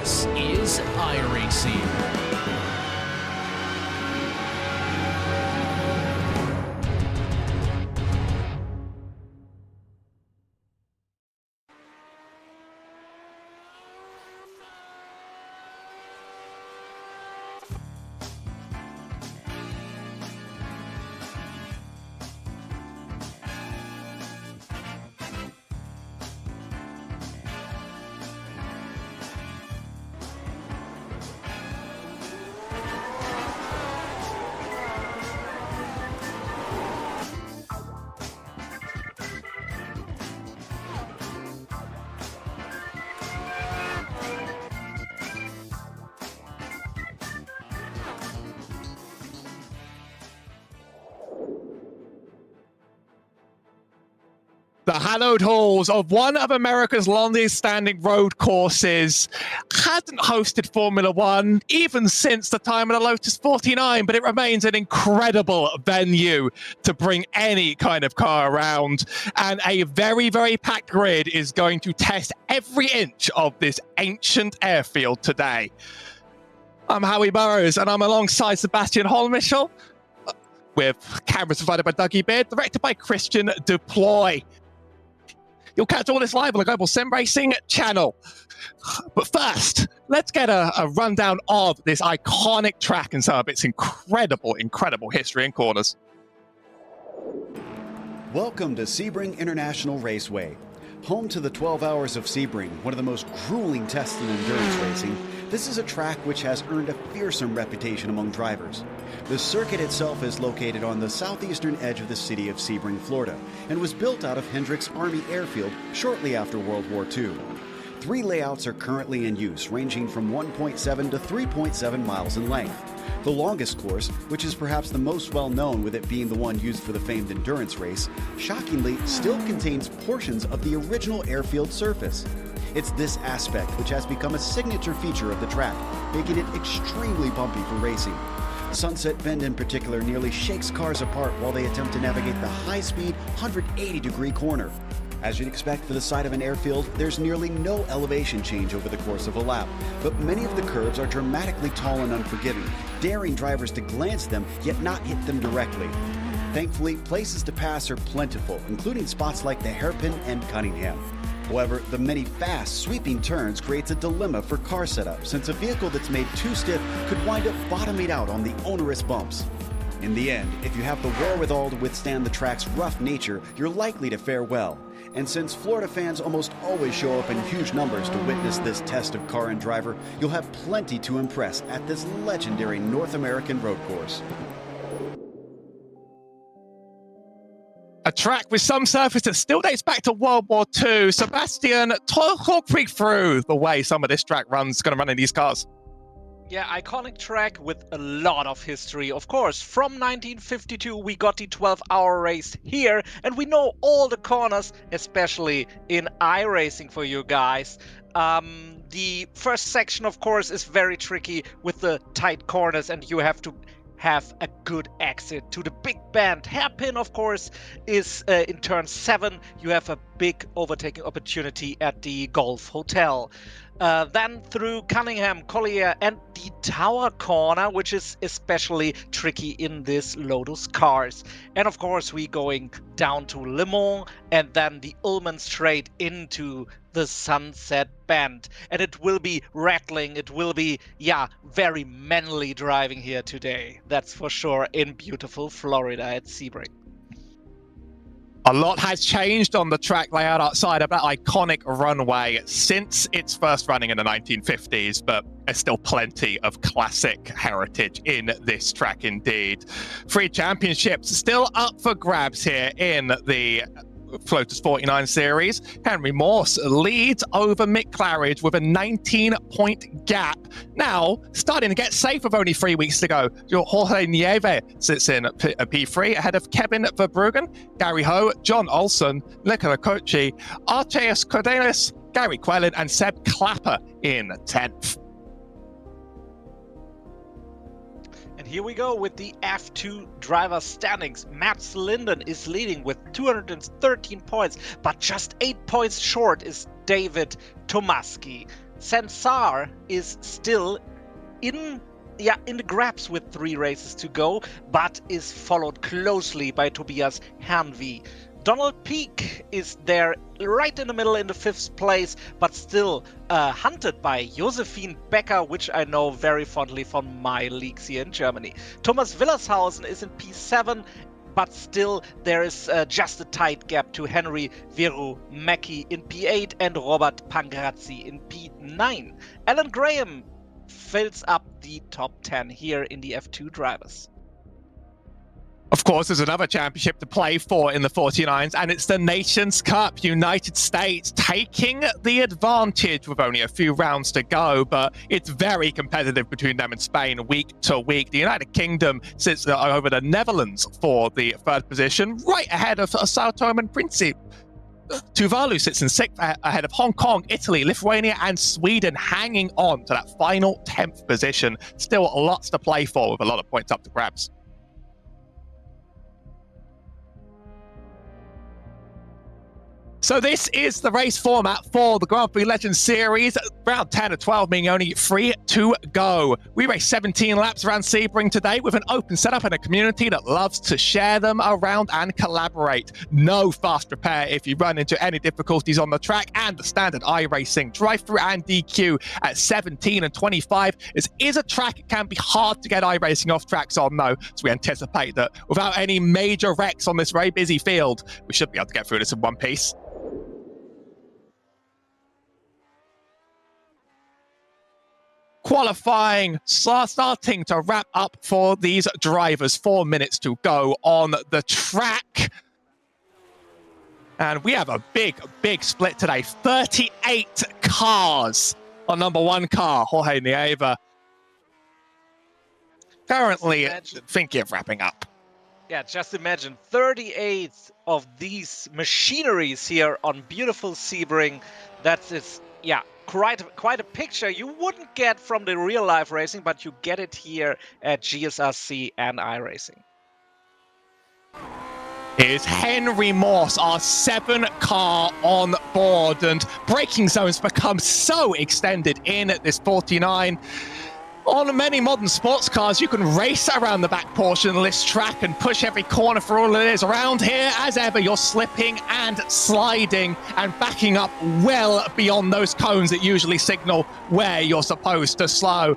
This is iRacing. The hallowed halls of one of America's longest standing road courses hadn't hosted Formula One even since the time of the Lotus 49, but it remains an incredible venue to bring any kind of car around. And a very, very packed grid is going to test every inch of this ancient airfield today. I'm Howie Burrows, and I'm alongside Sebastian Holmischel, with cameras provided by Dougie Beard, directed by Christian Deploy. You'll catch all this live on the Global Sim Racing channel. But first, let's get a rundown of this iconic track and some of its incredible history and corners. Welcome to Sebring International Raceway. Home to the 12 Hours of Sebring, one of the most grueling tests in endurance racing, this is a track which has earned a fearsome reputation among drivers. The circuit itself is located on the southeastern edge of the city of Sebring, Florida, and was built out of Hendricks Army Airfield shortly after World War II. 3 layouts are currently in use, ranging from 1.7 to 3.7 miles in length. The longest course, which is perhaps the most well-known with it being the one used for the famed endurance race, shockingly still contains portions of the original airfield surface. It's this aspect which has become a signature feature of the track, making it extremely bumpy for racing. Sunset Bend in particular nearly shakes cars apart while they attempt to navigate the high-speed 180-degree corner. As you'd expect for the side of an airfield, there's nearly no elevation change over the course of a lap, but many of the curves are dramatically tall and unforgiving, daring drivers to glance them yet not hit them directly. Thankfully, places to pass are plentiful, including spots like the Hairpin and Cunningham. However, the many fast, sweeping turns creates a dilemma for car setup, since a vehicle that's made too stiff could wind up bottoming out on the onerous bumps. In the end, if you have the wherewithal to withstand the track's rough nature, you're likely to fare well. And since Florida fans almost always show up in huge numbers to witness this test of car and driver, you'll have plenty to impress at this legendary North American road course. A track with some surface that still dates back to World War II. Sebastian, talk me through the way some of this track runs going to run in these cars. Yeah, iconic track with a lot of history. Of course, from 1952, we got the 12-hour race here, and we know all the corners, especially in iRacing for you guys. The first section, of course, is very tricky with the tight corners, and you have to have a good exit to the big bend. Hairpin, of course, is in turn 7. You have a big overtaking opportunity at the Golf Hotel. Then through Cunningham, Collier, and the Tower Corner, which is especially tricky in this Lotus cars. And of course, we going down to Le Mans and then the Ullman Straight into the Sunset Bend. And it will be rattling. It will be, yeah, very manly driving here today. That's for sure in beautiful Florida at Sebring. A lot has changed on the track layout outside of that iconic runway since its first running in the 1950s, but there's still plenty of classic heritage in this track indeed. 3 championships still up for grabs here in the Lotus 49 series. Henry Morse leads over Mick Claridge with a 19-point gap. Now, starting to get safe with only 3 weeks to go. Jorge Nieve sits in P3 ahead of Kevin Verbruggen, Gary Ho, John Olsen, Nicola Kochi, Archeus Cordelis, Gary Quellen, and Seb Clapper in 10th. And here we go with the F2 driver standings. Mats Linden is leading with 213 points, but just 8 points short is David Tomaski. Sansar is still in the grabs with 3 races to go, but is followed closely by Tobias Hernvi. Donald Peak is there right in the middle in the 5th place, but still hunted by Josephine Becker, which I know very fondly from my leagues here in Germany. Thomas Willershausen is in P7, but still there is just a tight gap to Henry Viru Mackie in P8 and Robert Pangrazzi in P9. Alan Graham fills up the top 10 here in the F2 drivers. Of course, there's another championship to play for in the 49s, and it's the Nations Cup. United States taking the advantage with only a few rounds to go, but it's very competitive between them and Spain week to week. The United Kingdom sits over the Netherlands for the 3rd position, right ahead of Sao Tome and Principe. Tuvalu sits in 6th ahead of Hong Kong, Italy, Lithuania, and Sweden, hanging on to that final 10th position. Still lots to play for with a lot of points up to grabs. So this is the race format for the Grand Prix Legends Series. Round 10 of 12, meaning only 3 to go. We raced 17 laps around Sebring today with an open setup and a community that loves to share them around and collaborate. No fast repair if you run into any difficulties on the track, and the standard iRacing drive-through and DQ at 17 and 25. This is a track it can be hard to get iRacing off tracks on, though, so we anticipate that without any major wrecks on this very busy field, we should be able to get through this in one piece. Qualifying starting to wrap up for these drivers. 4 minutes to go on the track. And we have a big split today. 38 cars on number 1 car, Jorge Nieva. Currently thinking of wrapping up. Yeah, just imagine 38 of these machineries here on beautiful Sebring. That is, yeah, quite a picture you wouldn't get from the real life racing, but you get it here at GSRC and iRacing. Here's Henry Morse, our 7 car on board, and braking zones become so extended in this 49. On many modern sports cars, you can race around the back portion of this track and push every corner for all it is. Around here, as ever, you're slipping and sliding and backing up well beyond those cones that usually signal where you're supposed to slow.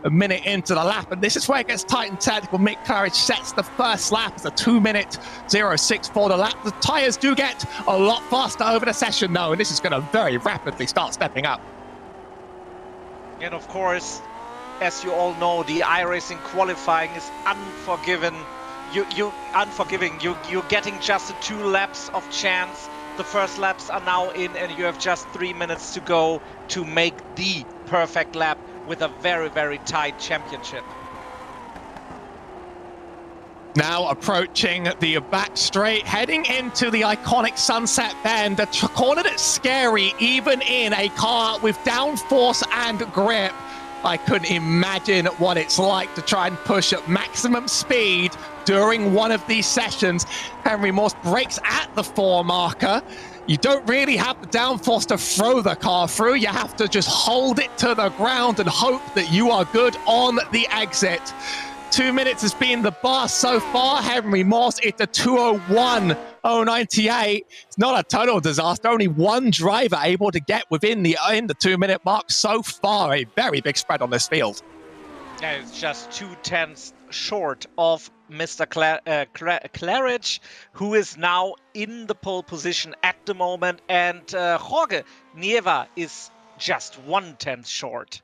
A minute into the lap, and this is where it gets tight and technical. Mick Claridge sets the first lap as a 2-minute 06 for the lap. The tyres do get a lot faster over the session, though, and this is going to very rapidly start stepping up. And of course, as you all know, the iRacing qualifying is unforgiving. You're getting just 2 laps of chance. The first laps are now in, and you have just 3 minutes to go to make the perfect lap with a very, very tight championship. Now approaching the back straight, heading into the iconic Sunset Bend. A corner that's scary, even in a car with downforce and grip. I couldn't imagine what it's like to try and push at maximum speed during one of these sessions. Henry Morse brakes at the 4 marker. You don't really have the downforce to throw the car through. You have to just hold it to the ground and hope that you are good on the exit. 2 minutes has been the bar so far. Henry Morse, it's a 2:01.098. It's not a total disaster. Only 1 driver able to get within the 2-minute mark so far. A very big spread on this field. Yeah, it's just 2/10 short of Mr. Claridge, who is now in the pole position at the moment, and Jorge Nieva is just 1/10 short.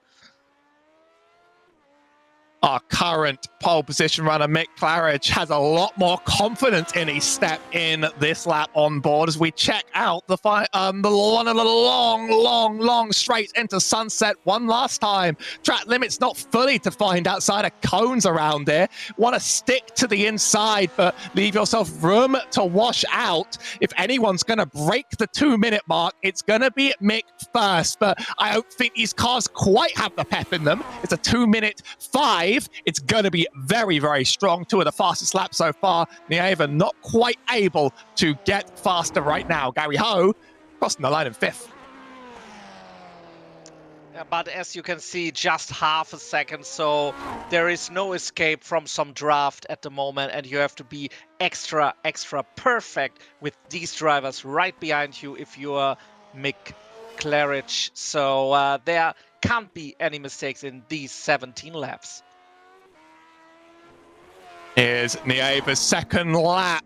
Our current pole position runner, Mick Claridge, has a lot more confidence in his step in this lap on board as we check out the one of the long straights into Sunset one last time. Track limits not fully defined outside of cones around there. Want to stick to the inside, but leave yourself room to wash out. If anyone's going to break the 2-minute mark, it's going to be Mick first, but I don't think these cars quite have the pep in them. It's a 2-minute 5. It's going to be very, very strong. 2 of the fastest laps so far. Nieva not quite able to get faster right now. Gary Ho crossing the line in 5th. But as you can see, just half a second, so there is no escape from some draft at the moment, and you have to be extra perfect with these drivers right behind you if you are Mick Claridge. So there can't be any mistakes in these 17 laps. Here's Nieva's second lap.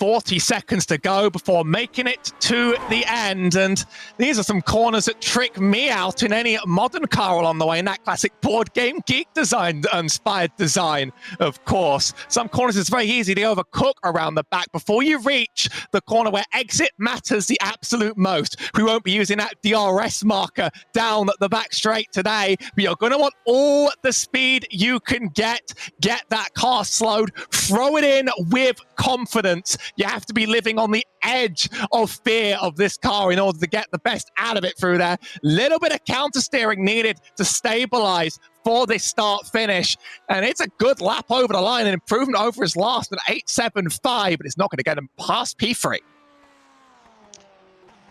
40 seconds to go before making it to the end, and these are some corners that trick me out in any modern car along the way in that classic board game geek design inspired design, of course. Some corners it's very easy to overcook around the back before you reach the corner where exit matters the absolute most. We won't be using that DRS marker down the back straight today, but you're going to want all the speed you can get that car slowed, throw it in with confidence. You have to be living on the edge of fear of this car in order to get the best out of it through there. Little bit of counter steering needed to stabilize for this start finish, and it's a good lap over the line, an improvement over his last at 8.75, but it's not going to get him past P3.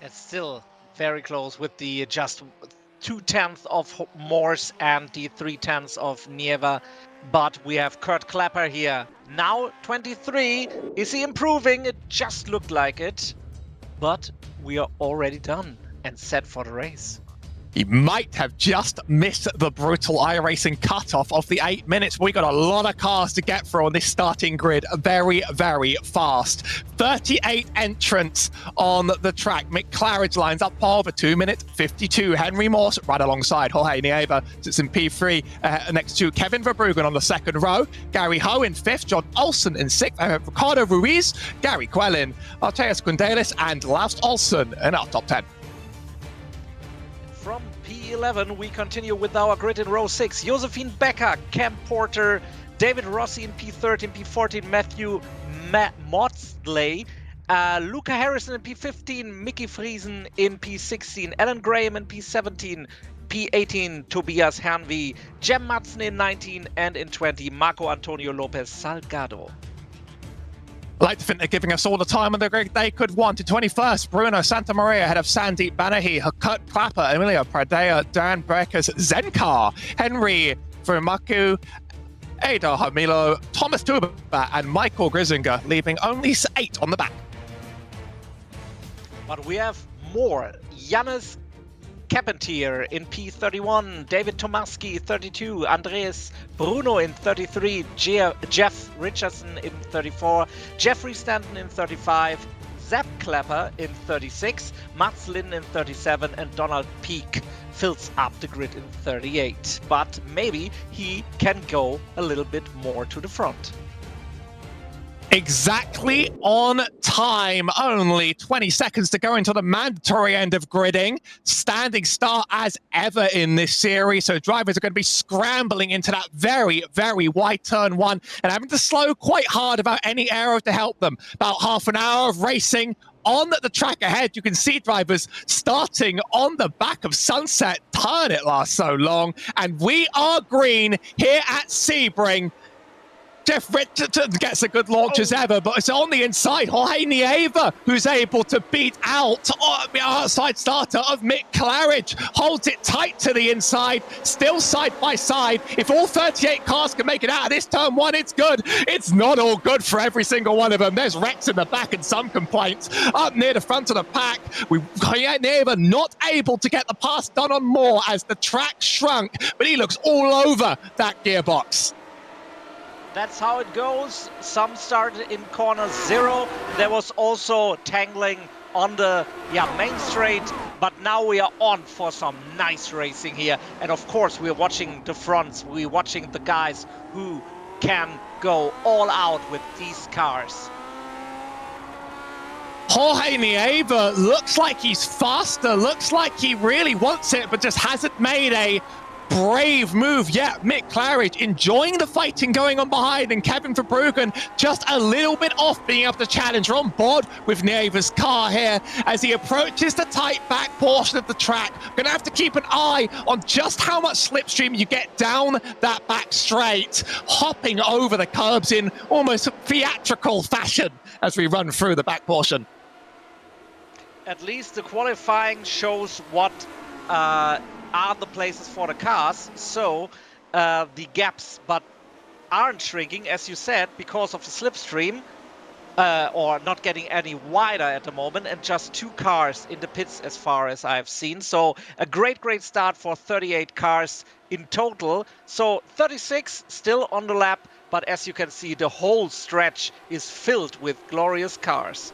It's still very close with the just 0.2 of Maurice and the 0.3 of Nieva. But we have Kurt Clapper here. Now 23. Is he improving? It just looked like it. But we are already done and set for the race. He might have just missed the brutal iRacing cutoff of the 8 minutes. We got a lot of cars to get through on this starting grid very, very fast. 38 entrants on the track. Mick Claridge lines up over 2 minutes 52. Henry Morse right alongside Jorge Nieva sits in P3 next to Kevin Verbruggen on the second row. Gary Ho in fifth. John Olsen in sixth. Ricardo Ruiz, Gary Quellin, Arteas Gundelis, and Laust Olsen in our top 10. From P11, we continue with our grid in row 6. Josephine Becker, Cam Porter, David Rossi in P13, P14, Matthew Maudsley, Luca Harrison in P15, Mickey Friesen in P16, Alan Graham in P17, P18, Tobias Hernvi, Jem Madsen in 19, and in 20, Marco Antonio Lopez Salgado. I like to think they're giving us all the time on the grid they could want. In 21st, Bruno Santamaria ahead of Sandeep Banerjee, Kurt Clapper, Emilio Pradea, Dan Breckers, Zencar, Henry Furumaku, Ada Hamilo, Thomas Tuba, and Michael Grisinger, leaving only 8 on the back. But we have more. Jannis Carpentier in P31, David Tomaski 32, Andreas Bruno in 33, Jeff Richardson in 34, Jeffrey Stanton in 35, Zap Clapper in 36, Mats Lynn in 37, and Donald Peak fills up the grid in 38. But maybe he can go a little bit more to the front. Exactly on time. Only 20 seconds to go until the mandatory end of gridding. Standing start as ever in this series. So drivers are going to be scrambling into that very, very wide turn one and having to slow quite hard without any aero to help them. About half an hour of racing on the track ahead. You can see drivers starting on the back of Sunset. Turn, it lasts so long. And we are green here at Sebring. Jeff Richardson gets a good launch as ever, but it's on the inside. Jorge Nieva, who's able to beat out the outside starter of Mick Claridge, holds it tight to the inside, still side by side. If all 38 cars can make it out of this turn one, it's good. It's not all good for every single one of them. There's wrecks in the back and some complaints up near the front of the pack. Nieva not able to get the pass done on Moore as the track shrunk, but he looks all over that gearbox. That's how it goes. Some started in corner 0. There was also tangling on the main straight, but now we are on for some nice racing here. And of course, we're watching the fronts. We're watching the guys who can go all out with these cars. Jorge Nieva looks like he's faster, looks like he really wants it, but just hasn't made a brave move yet. Mick Claridge enjoying the fighting going on behind, and Kevin Verbruggen just a little bit off being able to challenge. We're on board with Nieva's car here as he approaches the tight back portion of the track. Gonna have to keep an eye on just how much slipstream you get down that back straight, hopping over the curbs in almost theatrical fashion as we run through the back portion. At least the qualifying shows what are the places for the cars. So the gaps but aren't shrinking, as you said, because of the slipstream. Or not getting any wider at the moment, and just 2 cars in the pits as far as I've seen. So a great start for 38 cars in total. So 36 still on the lap, but as you can see, the whole stretch is filled with glorious cars.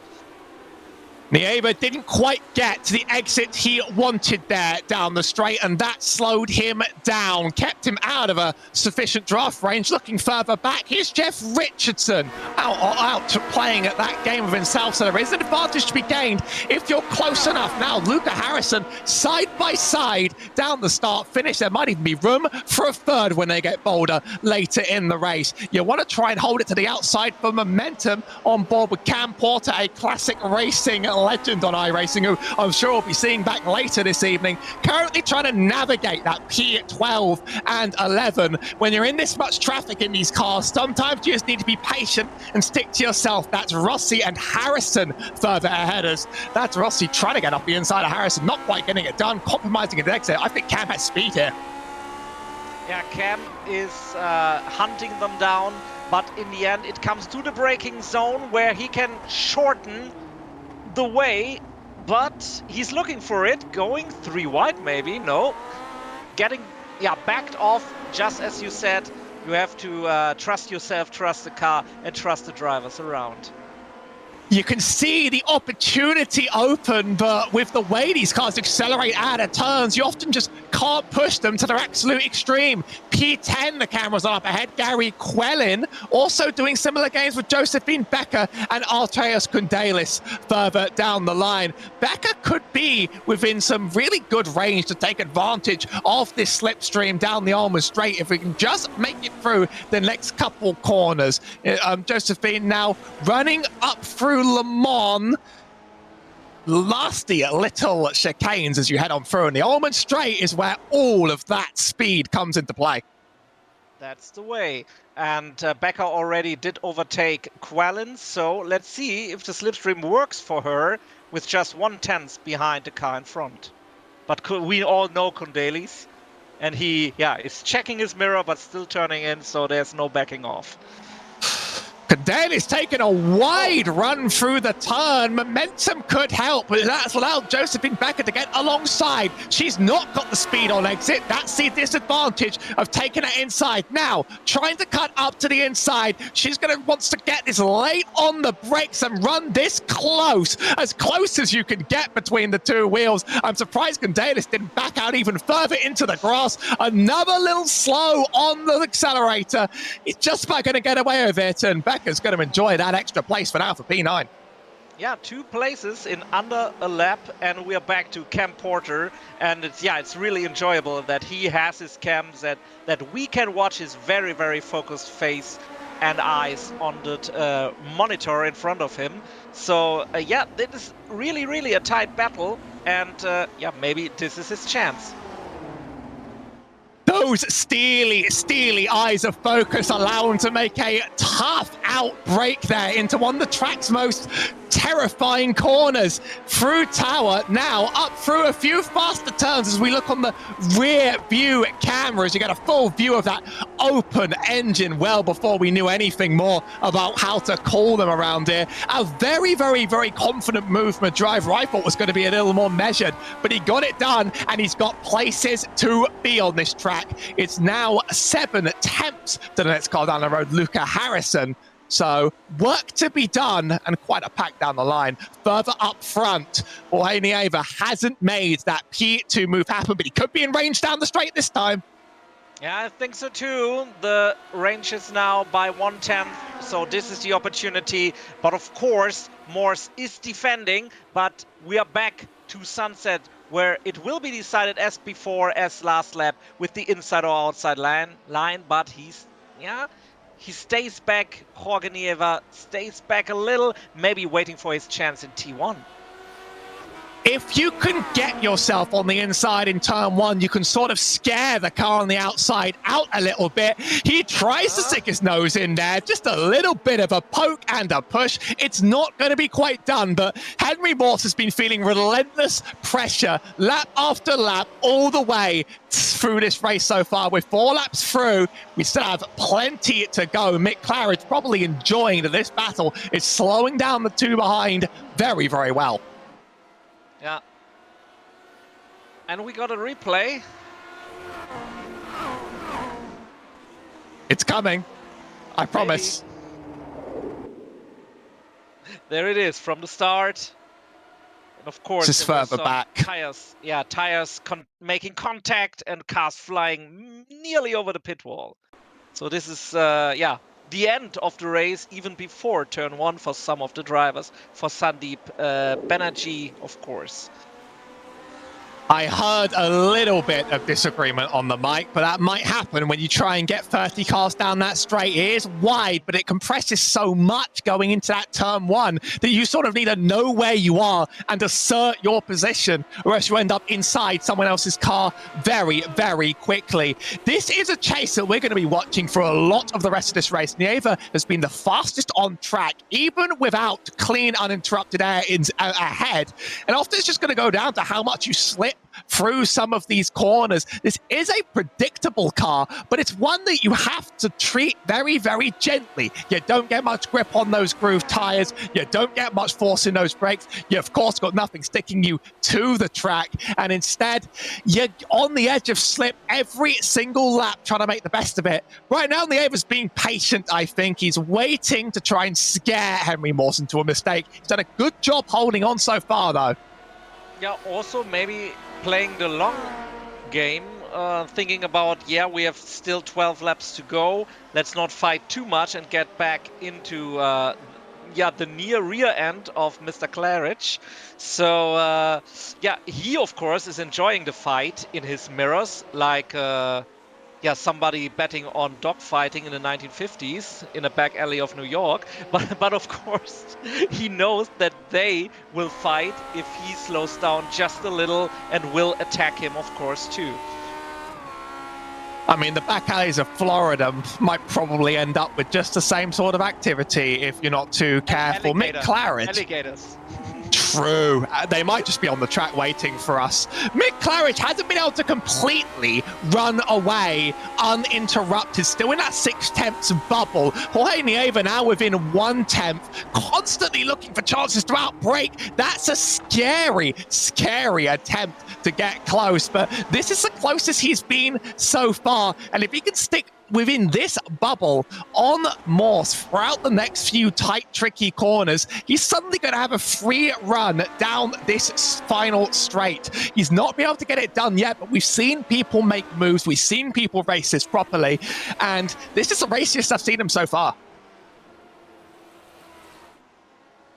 Nieva didn't quite get to the exit he wanted there down the straight, and that slowed him down, kept him out of a sufficient draft range. Looking further back, here's Jeff Richardson out playing at that game of himself, so there is an advantage to be gained if you're close enough. Now, Luca Harrison, side by side down the start finish. There might even be room for a third when they get bolder later in the race. You want to try and hold it to the outside for momentum on board with Cam Porter, a classic racing legend on iRacing, who I'm sure we'll be seeing back later this evening, currently trying to navigate that P12 and 11. When you're in this much traffic in these cars, sometimes you just need to be patient and stick to yourself. That's Rossi and Harrison further ahead us. That's Rossi trying to get up the inside of Harrison, not quite getting it done, compromising at the exit. I think Cam has speed here. Yeah, Cam is hunting them down, but in the end it comes to the braking zone where he can shorten the way, but he's looking for it, going 3 wide maybe. No, getting backed off, just as you said. You have to trust yourself, trust the car, and trust the drivers around. You can see the opportunity open, but with the way these cars accelerate out of turns, you often just can't push them to their absolute extreme. P10, the cameras are up ahead. Gary Quellin also doing similar games with Josephine Becker and Arteus Kundalis further down the line. Becker could be within some really good range to take advantage of this slipstream down the Almond Straight if we can just make it through the next couple corners. Josephine now running up through Le Mans, lusty little chicanes as you head on through, and the Almond Straight is where all of that speed comes into play. That's the way. And Becker already did overtake Quellin, so let's see if the slipstream works for her with just 1/10 behind the car in front. But we all know Kundalis, and he is checking his mirror but still turning in, so there's no backing off. Kundalis taking a wide run through the turn. Momentum could help, but that's allowed Josephine Becker to get alongside. She's not got the speed on exit. That's the disadvantage of taking it inside. Now, trying to cut up to the inside. She's wants to get this late on the brakes and run this close as you can get between the 2 wheels. I'm surprised Kundalis didn't back out even further into the grass. Another little slow on the accelerator. It's just about going to get away with it, and Becker's going to enjoy that extra place for now for P9. Yeah, 2 places in under a lap, and we are back to Cam Porter, and it's really enjoyable that he has his cams, that we can watch his very focused face and eyes on the monitor in front of him. So this is really a tight battle, and maybe this is his chance. Those steely eyes of focus allow him to make a tough outbreak there into one of the track's most terrifying corners. Through Tower, now up through a few faster turns as we look on the rear view cameras. You get a full view of that open engine well before we knew anything more about how to call them around here. A very confident move from a driver I thought was going to be a little more measured, but he got it done, and he's got places to be on this track. It's now 7 attempts to the next car down the road, Luca Harrison. So work to be done, and quite a pack down the line. Further up front, Jorge Nieva hasn't made that P2 move happen, but he could be in range down the straight this time. Yeah, I think so too. The range is now by 1/10, so this is the opportunity. But of course, Maurice is defending, but we are back to Sunset, where it will be decided as before, as last lap, with the inside or outside line. But he stays back. Jorge Nieva stays back a little, maybe waiting for his chance in T1. if you can get yourself on the inside in turn one, you can sort of scare the car on the outside out a little bit. He tries to stick his nose in there, just a little bit of a poke and a push. It's not going to be quite done, but Henry Maurice has been feeling relentless pressure lap after lap all the way through this race so far. With 4 laps through, we still have plenty to go. Mick Claridge probably enjoying that this battle is slowing down the two behind very, very well. Yeah. And we got a replay. It's coming. I promise. There it is from the start. And of course, this is further back. Tires, yeah, tires making contact and cars flying nearly over the pit wall. So this is, yeah, the end of the race, even before turn one for some of the drivers. For Sandeep Banerjee, of course. I heard a little bit of disagreement on the mic, but that might happen when you try and get 30 cars down that straight. It is wide, but it compresses so much going into that turn one that you sort of need to know where you are and assert your position, or else you end up inside someone else's car very, very quickly. This is a chase that we're going to be watching for a lot of the rest of this race. Nieva has been the fastest on track, even without clean, uninterrupted air ahead. And often it's just going to go down to how much you slip through some of these corners. This is a predictable car, but it's one that you have to treat very, very gently. You don't get much grip on those groove tires. You don't get much force in those brakes. You, of course, got nothing sticking you to the track. And instead, you're on the edge of slip every single lap trying to make the best of it. Right now, Nieva's being patient, I think. He's waiting to try and scare Henry Maurice into a mistake. He's done a good job holding on so far, though. Yeah, also maybe playing the long game, thinking about, yeah, we have still 12 laps to go. Let's not fight too much and get back into, yeah, the near rear end of Mr. Claridge. So, yeah, he, of course, is enjoying the fight in his mirrors, like, yeah, somebody betting on dogfighting in the 1950s in a back alley of New York. But of course, he knows that they will fight if he slows down just a little and will attack him, of course, too. I mean, the back alleys of Florida might probably end up with just the same sort of activity if you're not too careful. Mick Claridge. Alligators. True. They might just be on the track waiting for us. Mick Claridge hasn't been able to completely run away uninterrupted. Still in that 6/10 bubble. Jorge Nieva now within 1/10, constantly looking for chances to outbrake. That's a scary, scary attempt to get close. But this is the closest he's been so far. And if he can stick within this bubble on Maurice throughout the next few tight, tricky corners, he's suddenly going to have a free run down this final straight. He's not been able to get it done yet, but we've seen people make moves. We've seen people race this properly, and this is the raciest I've seen him so far.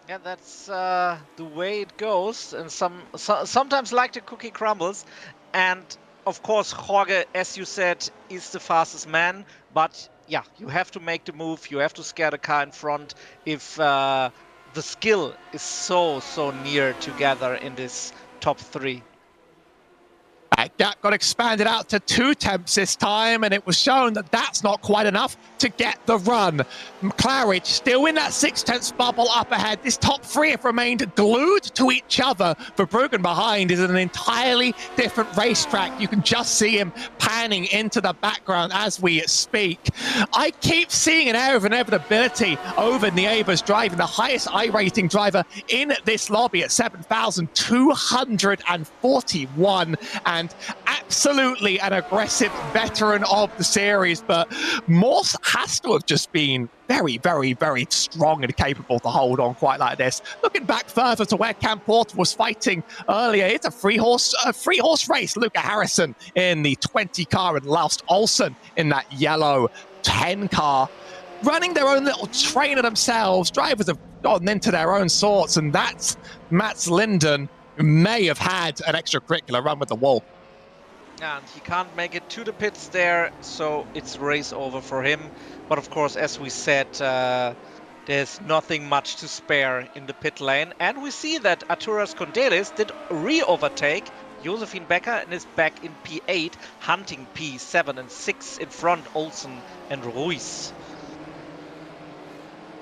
Yeah, that's the way it goes, and sometimes like the cookie crumbles. And of course, Jorge, as you said, is the fastest man, but yeah, you have to make the move, you have to scare the car in front if the skill is so near together in this top three. That gap got expanded out to 2/10 this time, and it was shown that that's not quite enough to get the run. Claridge still in that 6/10 bubble up ahead. This top three have remained glued to each other. Verbruggen behind is an entirely different racetrack. You can just see him panning into the background as we speak. I keep seeing an air of inevitability over Nieva's driving, the highest iRacing driver in this lobby at 7,241, and absolutely an aggressive veteran of the series. But Maurice has to have just been very, very, very strong and capable to hold on quite like this. Looking back further to where Cam Porter was fighting earlier, it's a three horse race. Luca Harrison in the 20 car and Laust Olsen in that yellow 10 car, running their own little trainer themselves. Drivers have gotten into their own sorts, and that's Mats Linden, who may have had an extracurricular run with the wall. And he can't make it to the pits there, so it's race over for him. But of course, as we said, there's nothing much to spare in the pit lane. And we see that Arturas Kondelis did re-overtake Josephine Becker and is back in P8, hunting P7 and 6 in front, Olsen and Ruiz.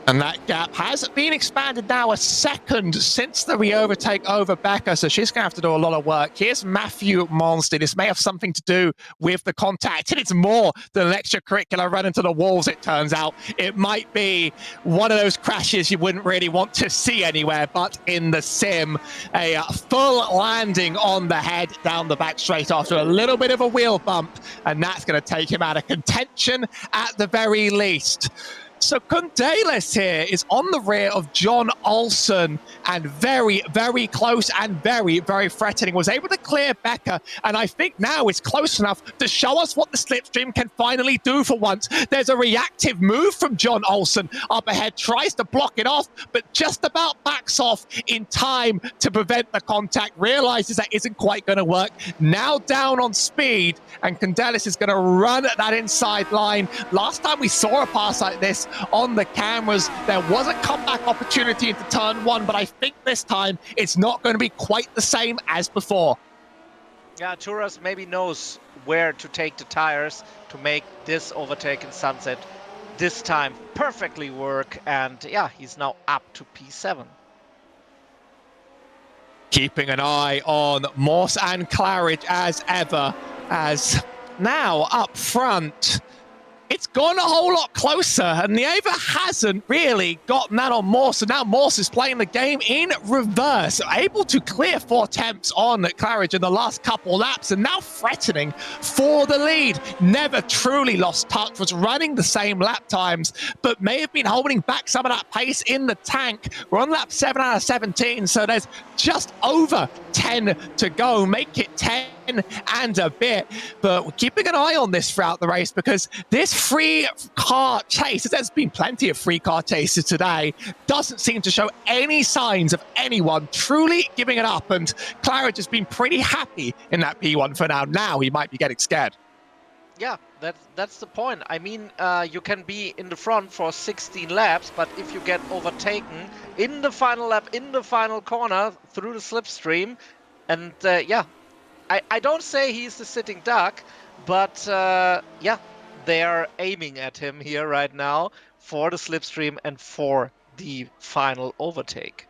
And that gap has been expanded now a second since the re-overtake over Becker, so she's going to have to do a lot of work. Here's Matthew Monster. This may have something to do with the contact, and it's more than an extracurricular run into the walls, it turns out. It might be one of those crashes you wouldn't really want to see anywhere, but in the sim, a full landing on the head down the back straight after a little bit of a wheel bump, and that's going to take him out of contention at the very least. So Kondelis here is on the rear of John Olsen and very, very close and very, very threatening. Was able to clear Becker, and I think now is close enough to show us what the slipstream can finally do for once. There's a reactive move from John Olsen up ahead, tries to block it off, but just about backs off in time to prevent the contact, realizes that isn't quite going to work. Now down on speed, and Kondelis is going to run at that inside line. Last time we saw a pass like this on the cameras, there was a comeback opportunity into turn one, but I think this time it's not going to be quite the same as before. Yeah, Arturas maybe knows where to take the tires to make this overtake in Sunset this time perfectly work, and yeah, he's now up to P7. Keeping an eye on Morse and Claridge as ever, as now up front, it's gone a whole lot closer, and Nieva hasn't really gotten that on Morse. So now Morse is playing the game in reverse, able to clear 4 attempts on Claridge in the last couple laps, and now threatening for the lead. Never truly lost touch, was running the same lap times, but may have been holding back some of that pace in the tank. We're on lap 7 out of 17, so there's just over 10 to go. Make it 10 and a bit, but we're keeping an eye on this throughout the race, because this free car chase, there's been plenty of free car chases today, doesn't seem to show any signs of anyone truly giving it up, and Claridge has been pretty happy in that P1 for now. Now he might be getting scared. Yeah, that's the point. I mean, you can be in the front for 16 laps, but if you get overtaken in the final lap, in the final corner, through the slipstream, and yeah, I don't say he's the sitting duck, but yeah, they're aiming at him here right now for the slipstream and for the final overtake.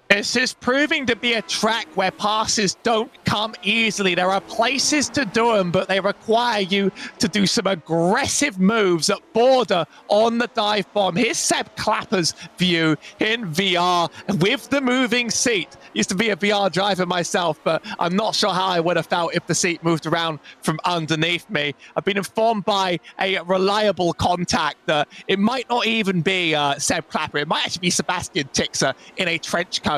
This is proving to be a track where passes don't come easily. There are places to do them, but they require you to do some aggressive moves that border on the dive bomb. Here's Seb Clapper's view in VR with the moving seat. Used to be a VR driver myself, but I'm not sure how I would have felt if the seat moved around from underneath me. I've been informed by a reliable contact that it might not even be Seb Clapper. It might actually be Sebastian Tixer in a trench coat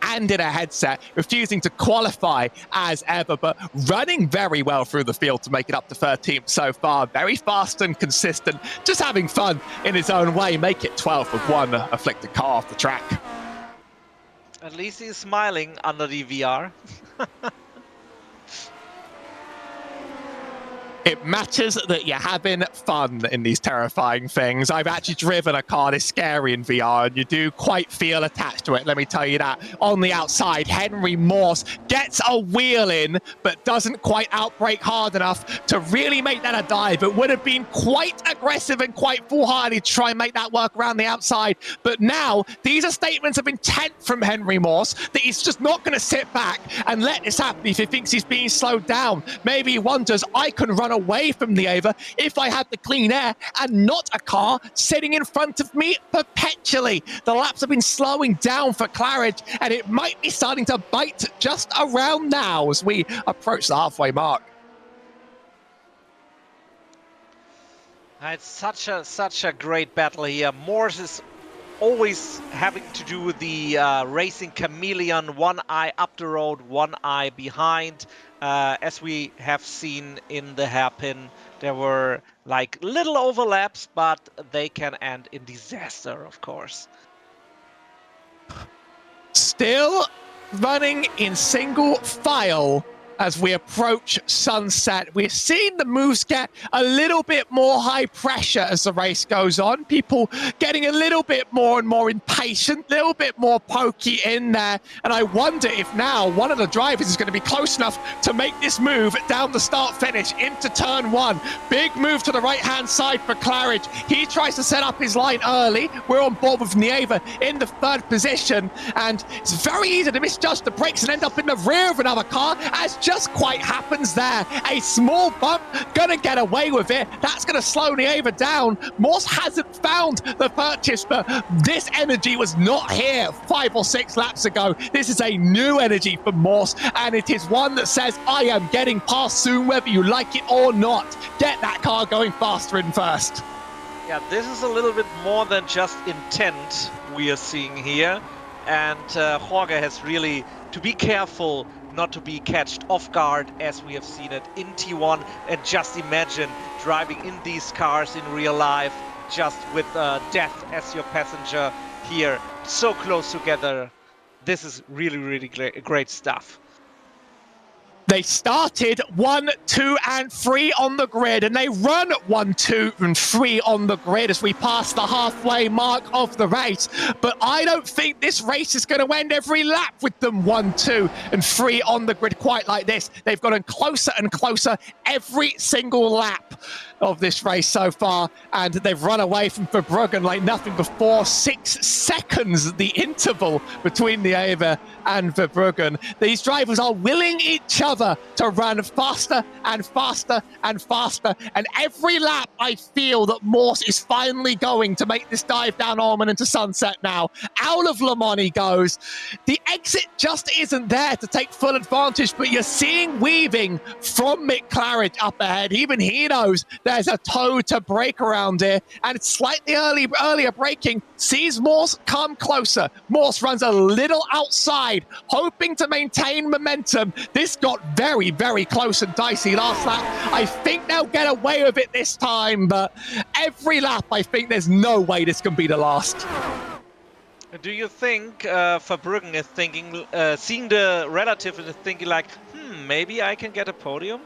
and in a headset, refusing to qualify as ever, but running very well through the field to make it up to 13th so far. Very fast and consistent, just having fun in his own way. Make it 12th with one afflicted car off the track. At least he's smiling under the VR. It matters that you're having fun in these terrifying things. I've actually driven a car this scary in VR, and you do quite feel attached to it, let me tell you that. On the outside, Henry Morse gets a wheel in, but doesn't quite outbrake hard enough to really make that a dive. It would have been quite aggressive and quite foolhardy to try and make that work around the outside. But now, these are statements of intent from Henry Morse that he's just not going to sit back and let this happen if he thinks he's being slowed down. Maybe he wonders, I can run away from Nieva if I had the clean air and not a car sitting in front of me perpetually. The laps have been slowing down for Claridge, and it might be starting to bite just around now as we approach the halfway mark. It's such a great battle here. Morse is always having to do the racing chameleon, one eye up the road, one eye behind. As we have seen in the hairpin, there were like little overlaps, but they can end in disaster, of course. Still running in single file as we approach sunset. We're seeing the moves get a little bit more high pressure as the race goes on. People getting a little bit more and more impatient, a little bit more pokey in there. And I wonder if now one of the drivers is going to be close enough to make this move down the start finish into turn one. Big move to the right-hand side for Claridge. He tries to set up his line early. We're on board with Nieva in the third position. And it's very easy to misjudge the brakes and end up in the rear of another car, as just quite happens there. A small bump, gonna get away with it. That's gonna slow Nieva down. Morse hasn't found the purchase, but this energy was not here 5 or 6 laps ago. This is a new energy for Morse, and it is one that says, I am getting past soon, whether you like it or not. Get that car going faster in first. Yeah, this is a little bit more than just intent we are seeing here. And Jorge has really to be careful not to be catched off guard, as we have seen it in T1. And just imagine driving in these cars in real life, just with death as your passenger here, so close together. This is really, really great stuff. They started 1, 2, and 3 on the grid, and they run 1, 2, and 3 on the grid as we pass the halfway mark of the race. But I don't think this race is going to end every lap with them 1, 2, and 3 on the grid quite like this. They've gotten closer and closer every single lap of this race so far, and they've run away from Verbruggen like nothing before. 6 seconds the interval between Nieva and Verbruggen. These drivers are willing each other to run faster and faster and faster, and every lap I feel that Morse is finally going to make this dive down Orman into sunset now. Out of Le Mans he goes. The exit just isn't there to take full advantage, but you're seeing weaving from Mick Claridge up ahead. Even he knows there's a toe to break around here, and it's slightly earlier braking sees Morse come closer. Morse runs a little outside, hoping to maintain momentum. This got very, very close and dicey last lap. I think they'll get away with it this time, but every lap I think there's no way this can be the last. Do you think Verbruggen is thinking, seeing the relative and thinking like, maybe I can get a podium?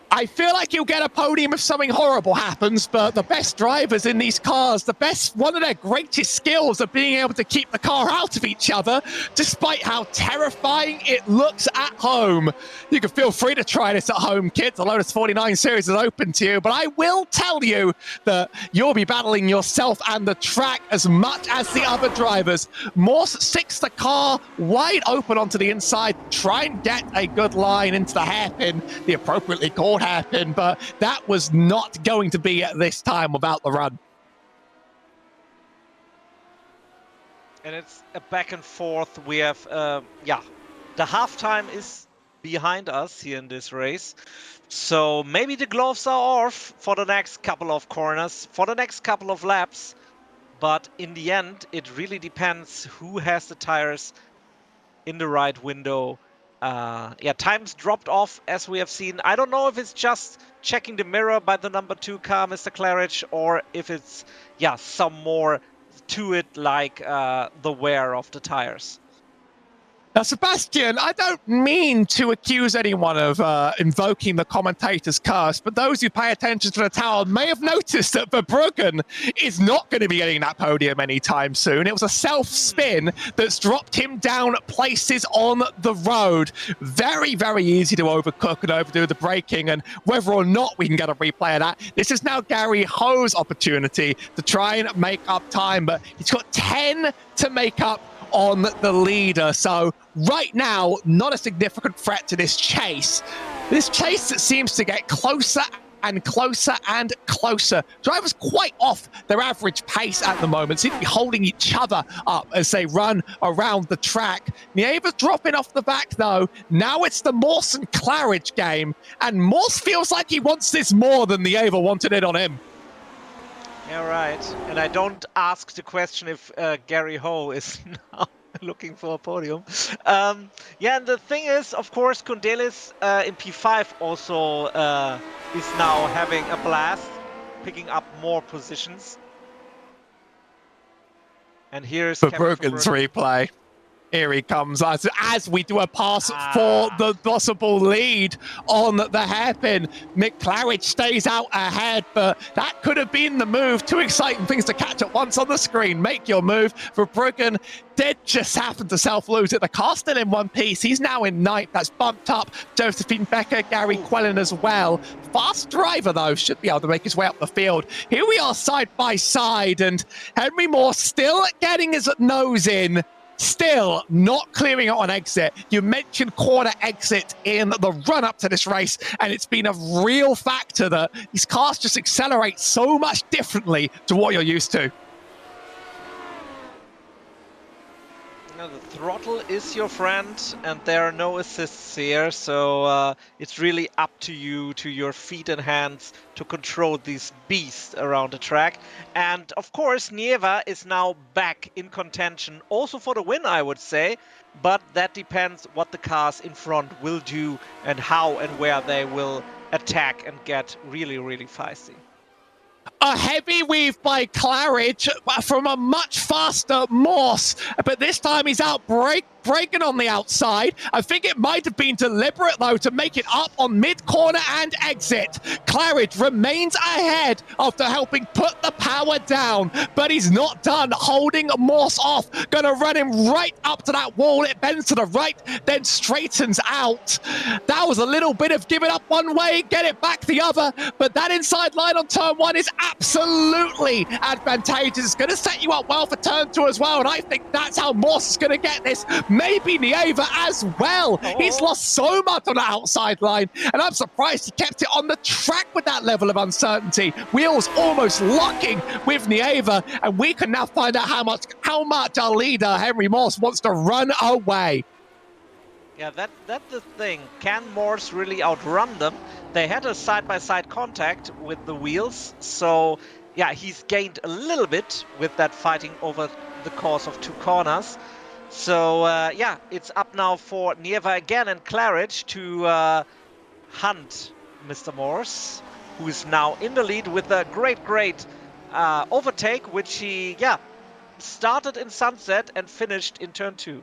I feel like you'll get a podium if something horrible happens, but the best drivers in these cars, one of their greatest skills are being able to keep the car out of each other, despite how terrifying it looks at home. You can feel free to try this at home, kids. The Lotus 49 series is open to you, but I will tell you that you'll be battling yourself and the track as much as the other drivers. Morse sticks the car wide open onto the inside, try and get a good line into the hairpin, the appropriately called hairpin, but that was not going to be at this time without the run. And it's a back and forth. We have, the halftime is behind us here in this race. So maybe the gloves are off for the next couple of corners, for the next couple of laps. But in the end, it really depends who has the tires in the right window. Times dropped off, as we have seen. I don't know if it's just checking the mirror by the number 2 car, Mr. Claridge, or if it's, some more to it, like the wear of the tires. Now, Sebastian, I don't mean to accuse anyone of invoking the commentator's curse, but those who pay attention to the tower may have noticed that Verbruggen is not going to be getting that podium anytime soon. It was a self-spin that's dropped him down places on the road. Very, very easy to overcook and overdo the braking, and whether or not we can get a replay of that, this is now Gary Ho's opportunity to try and make up time, but he's got 10 to make up on the leader. So right now, not a significant threat to this chase. This chase that seems to get closer and closer and closer. Drivers quite off their average pace at the moment, seem to be holding each other up as they run around the track. Nieva's dropping off the back though. Now it's the Morse and Claridge game, and Morse feels like he wants this more than Nieva wanted it on him. Yeah, right. And I don't ask the question if Gary Ho is now looking for a podium. And the thing is, of course, Kundelis in P5 also is now having a blast, picking up more positions. And here's Verbruggen's replay. Here he comes as we do a pass for the possible lead on the hairpin. Mick Claridge stays out ahead, but that could have been the move. Two exciting things to catch at once on the screen. Make your move. Verbruggen did just happen to self-lose it. The car's still in one piece. He's now in ninth. That's bumped up Josephine Becker, Gary Quellen as well. Fast driver, though, should be able to make his way up the field. Here we are side by side, and Henry Morse still getting his nose in. Still not clearing it on exit. You mentioned corner exit in the run-up to this race, and it's been a real factor that these cars just accelerate so much differently to what you're used to. Now the throttle is your friend, and there are no assists here, so it's really up to you, to your feet and hands, to control these beasts around the track. And of course, Nieva is now back in contention, also for the win, I would say. But that depends what the cars in front will do and how and where they will attack and get really, really feisty. A heavy weave by Claridge from a much faster Morse, but this time he's out braking on the outside. I think it might have been deliberate, though, to make it up on mid-corner and exit. Claridge remains ahead after helping put the power down, but he's not done holding Morse off. Gonna run him right up to that wall. It bends to the right, then straightens out. That was a little bit of giving up one way, get it back the other, but that inside line on turn one is absolutely advantageous. It's going to set you up well for turn two as well, and I think that's how Morse is going to get this. Maybe Nieva as well. He's lost so much on the outside line, and I'm surprised he kept it on the track with that level of uncertainty. Wheels almost locking with Nieva, and we can now find out how much our leader, Henry Morse, wants to run away. Yeah, that's the thing. Can Morse really outrun them? They had a side-by-side contact with the wheels, so yeah, he's gained a little bit with that fighting over the course of two corners. So yeah, it's up now for Nieva again and Claridge to hunt Mr. Morse, who is now in the lead with a great overtake, which he started in Sunset and finished in turn two.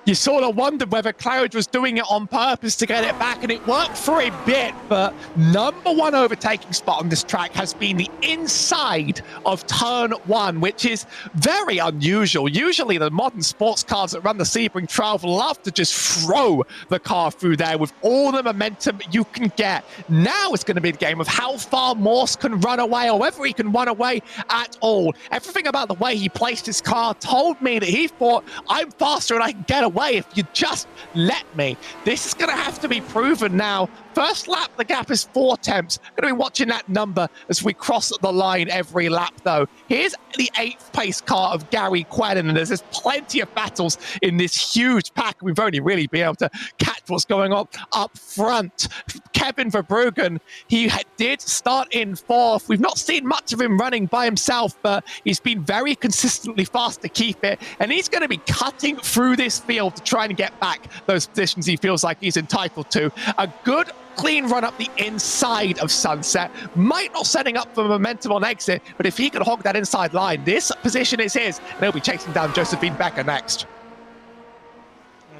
You sort of wondered whether Claridge was doing it on purpose to get it back, and it worked for a bit, but number one overtaking spot on this track has been the inside of turn one, which is very unusual. Usually the modern sports cars that run the Sebring 12 love to just throw the car through there with all the momentum you can get. Now it's going to be the game of how far Morse can run away, or whether he can run away at all. Everything about the way he placed his car told me that he thought, I'm faster and I can get away if you just let me. This is going to have to be proven now. First lap, the gap is 4 tenths. Going to be watching that number as we cross the line every lap, though. Here's the 8th pace car of Gary Quellen, and there's plenty of battles in this huge pack. We've only really been able to catch what's going on up front. Kevin Verbruggen, he did start in 4th. We've not seen much of him running by himself, but he's been very consistently fast to keep it, and he's going to be cutting through this field to try and get back those positions he feels like he's entitled to. A good clean run up the inside of Sunset. Might not setting up for momentum on exit, but if he can hog that inside line, this position is his, and he'll be chasing down Josephine Becker next.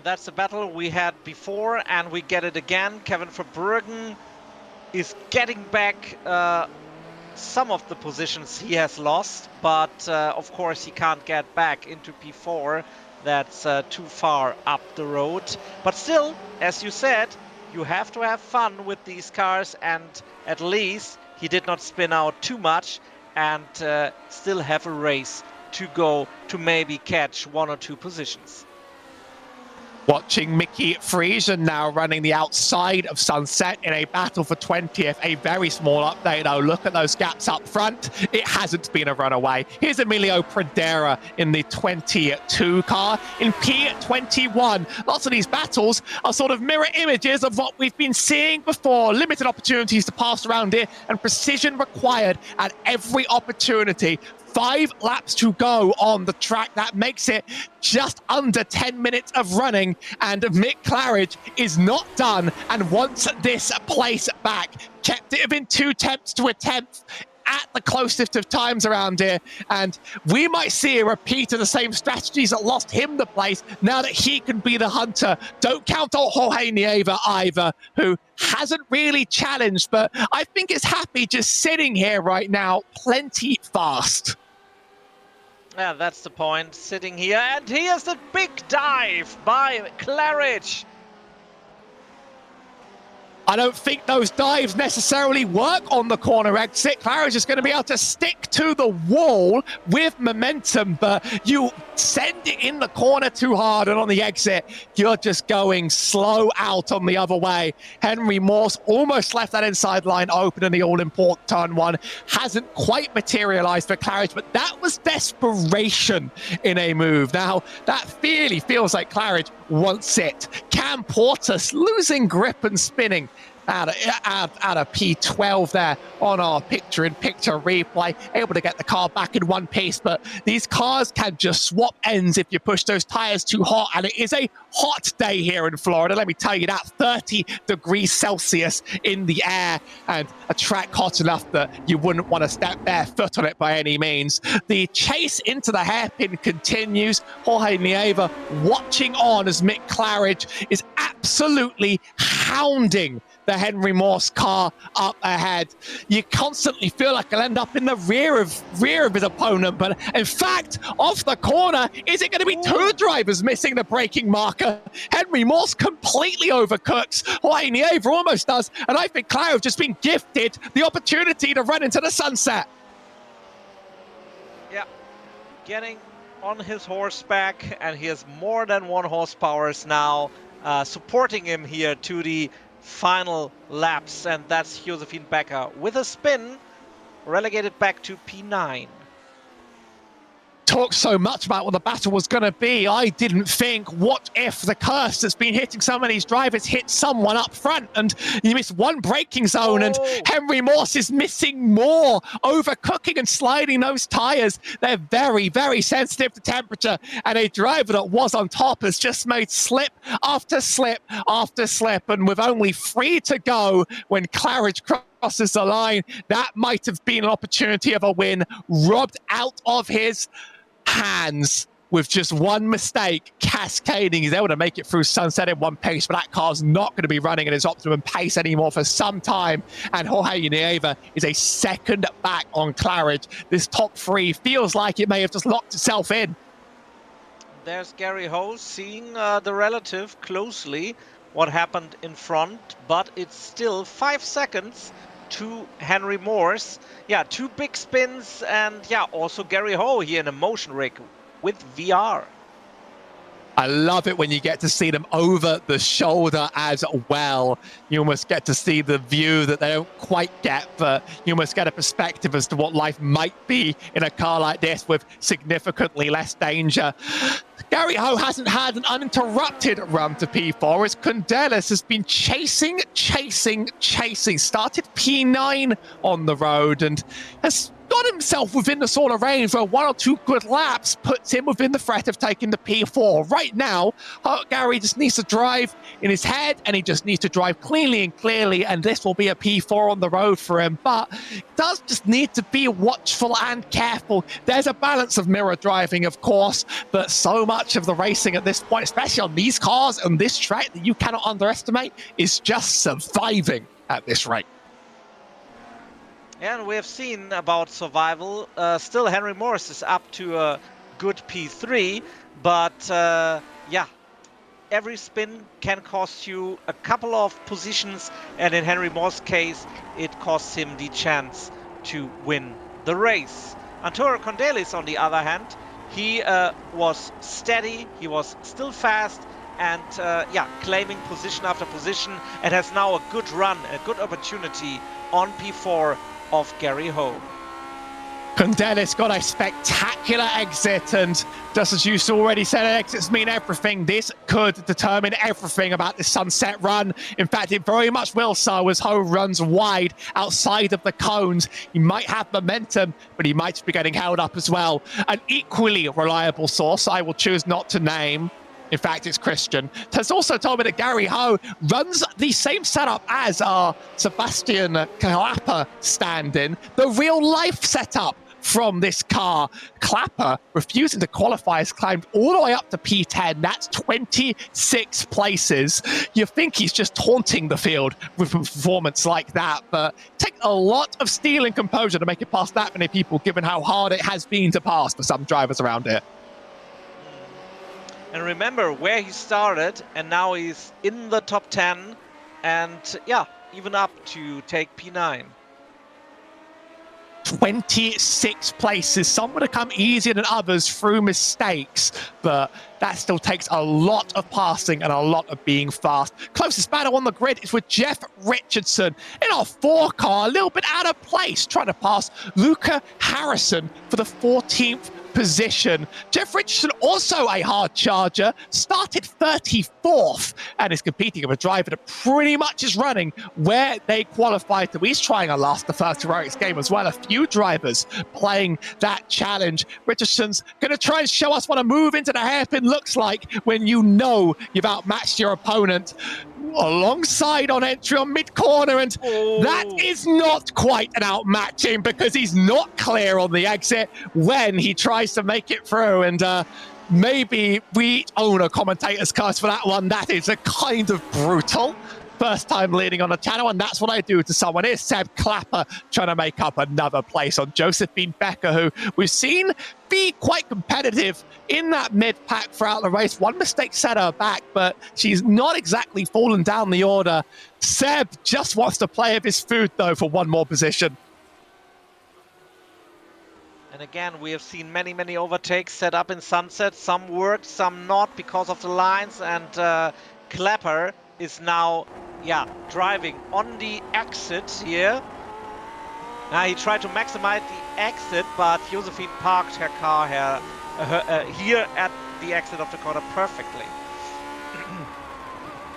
That's the battle we had before, and we get it again. Kevin Verbruggen is getting back some of the positions he has lost, but of course he can't get back into P4. That's too far up the road. But still, as you said, you have to have fun with these cars, and at least he did not spin out too much and still have a race to go to maybe catch 1 or 2 positions. Watching Mickey Friesen now running the outside of Sunset in a battle for 20th. A very small update, though. Look at those gaps up front. It hasn't been a runaway. Here's Emilio Pradera in the 22 car. In P21, lots of these battles are sort of mirror images of what we've been seeing before. Limited opportunities to pass around here, and precision required at every opportunity. 5 laps to go on the track. That makes it just under 10 minutes of running, and Mick Claridge is not done and wants this place back. Kept it within 2 tenths to a tenth at the closest of times around here, and we might see a repeat of the same strategies that lost him the place now that he can be the hunter. Don't count on Jorge Nieva either, who hasn't really challenged, but I think is happy just sitting here right now plenty fast. Yeah, that's the point, sitting here, and here's the big dive by Claridge. I don't think those dives necessarily work on the corner exit. Claridge is going to be able to stick to the wall with momentum, but you send it in the corner too hard, and on the exit, you're just going slow out on the other way. Henry Morse almost left that inside line open in the all-important turn one. Hasn't quite materialized for Claridge, but that was desperation in a move. Now, that really feels like Claridge wants it. Cam Portis losing grip and spinning out of P12 there on our picture-in-picture replay, able to get the car back in one piece, but these cars can just swap ends if you push those tires too hot, and it is a hot day here in Florida, let me tell you that. 30 degrees Celsius in the air, and a track hot enough that you wouldn't want to step barefoot on it by any means. The chase into the hairpin continues. Jorge Nieva watching on as Mick Claridge is absolutely hounding the Henry Morse car up ahead. You constantly feel like he'll end up in the rear of his opponent, but in fact, off the corner, is it going to be two drivers missing the braking marker? Henry Morse completely overcooks. Jorge Nieva almost does, and I think Claridge just been gifted the opportunity to run into the sunset. Yeah, getting on his horseback, and he has more than 1 horsepower now, supporting him here to the final laps, and that's Josephine Becker with a spin, relegated back to P9. Talked so much about what the battle was going to be. I didn't think, what if the curse that's been hitting some of these drivers hit someone up front, and you miss one braking zone, and Henry Morse is missing more, overcooking and sliding those tires. They're very, very sensitive to temperature, and a driver that was on top has just made slip after slip after slip, and with only 3 to go when Claridge crosses the line, that might have been an opportunity of a win robbed out of his hands with just one mistake cascading. He's able to make it through sunset in one pace, but that car's not going to be running at its optimum pace anymore for some time, and Jorge Nieva is a second back on Claridge. This top 3 feels like it may have just locked itself in. There's Gary Ho seeing the relative closely, what happened in front, but it's still 5 seconds to Henry Morse. Yeah, 2 big spins, and yeah, also Gary Ho here in a motion rig with VR. I love it when you get to see them over the shoulder as well. You almost get to see the view that they don't quite get, but you almost get a perspective as to what life might be in a car like this with significantly less danger. Gary Ho hasn't had an uninterrupted run to P4 as Condelis has been chasing. Started P9 on the road and has got himself within the sort of range where 1 or 2 good laps puts him within the threat of taking the P4. Right now, Gary just needs to drive in his head, and he just needs to drive cleanly, and this will be a P4 on the road for him. But does just need to be watchful and careful. There's a balance of mirror driving, of course, but so much of the racing at this point, especially on these cars and this track that you cannot underestimate, is just surviving at this rate. And we have seen about survival. Still, Henry Morse is up to a good P3, but yeah, every spin can cost you a couple of positions, and in Henry Morse's case, it costs him the chance to win the race. Arturo Condelis, on the other hand, he was steady, he was still fast, and yeah, claiming position after position, and has now a good run, a good opportunity on P4 of Gary Ho. Condelis got a spectacular exit, and just as you already said, exits mean everything. This could determine everything about this sunset run. In fact, it very much will so as Ho runs wide outside of the cones. He might have momentum, but he might just be getting held up as well. An equally reliable source I will choose not to name In fact, it's Christian. Has also told me that Gary Ho runs the same setup as our Sebastian Clapper stand-in, the real-life setup from this car. Clapper, refusing to qualify, has climbed all the way up to P10. That's 26 places. You think he's just taunting the field with a performance like that, but take a lot of steel and composure to make it past that many people, given how hard it has been to pass for some drivers around here. And remember where he started, and now he's in the top 10, and yeah, even up to take P9. 26 places. Some would have come easier than others through mistakes, but that still takes a lot of passing and a lot of being fast. Closest battle on the grid is with Jeff Richardson in our 4 car, a little bit out of place, trying to pass Luca Harrison for the 14th position. Jeff Richardson, also a hard charger, started 34th and is competing with a driver that pretty much is running where they qualified to. He's trying a last to first heroics game as well. A few drivers playing that challenge. Richardson's going to try and show us what a move into the hairpin looks like when you know you've outmatched your opponent. Alongside on entry on mid-corner, and that is not quite an outmatching because he's not clear on the exit when he tries to make it through. And maybe we own a commentator's curse for that one. That is a kind of brutal. First time leading on the channel, and that's what I do to someone. Here's Seb Clapper trying to make up another place on Josephine Becker, who we've seen be quite competitive in that mid-pack throughout the race. One mistake set her back, but she's not exactly fallen down the order. Seb just wants to play of his food, though, for one more position. And again, we have seen many, many overtakes set up in Sunset. Some worked, some not because of the lines, and Clapper is now, driving on the exit here. He tried to maximize the exit, but Josephine parked her car here at the exit of the corner perfectly.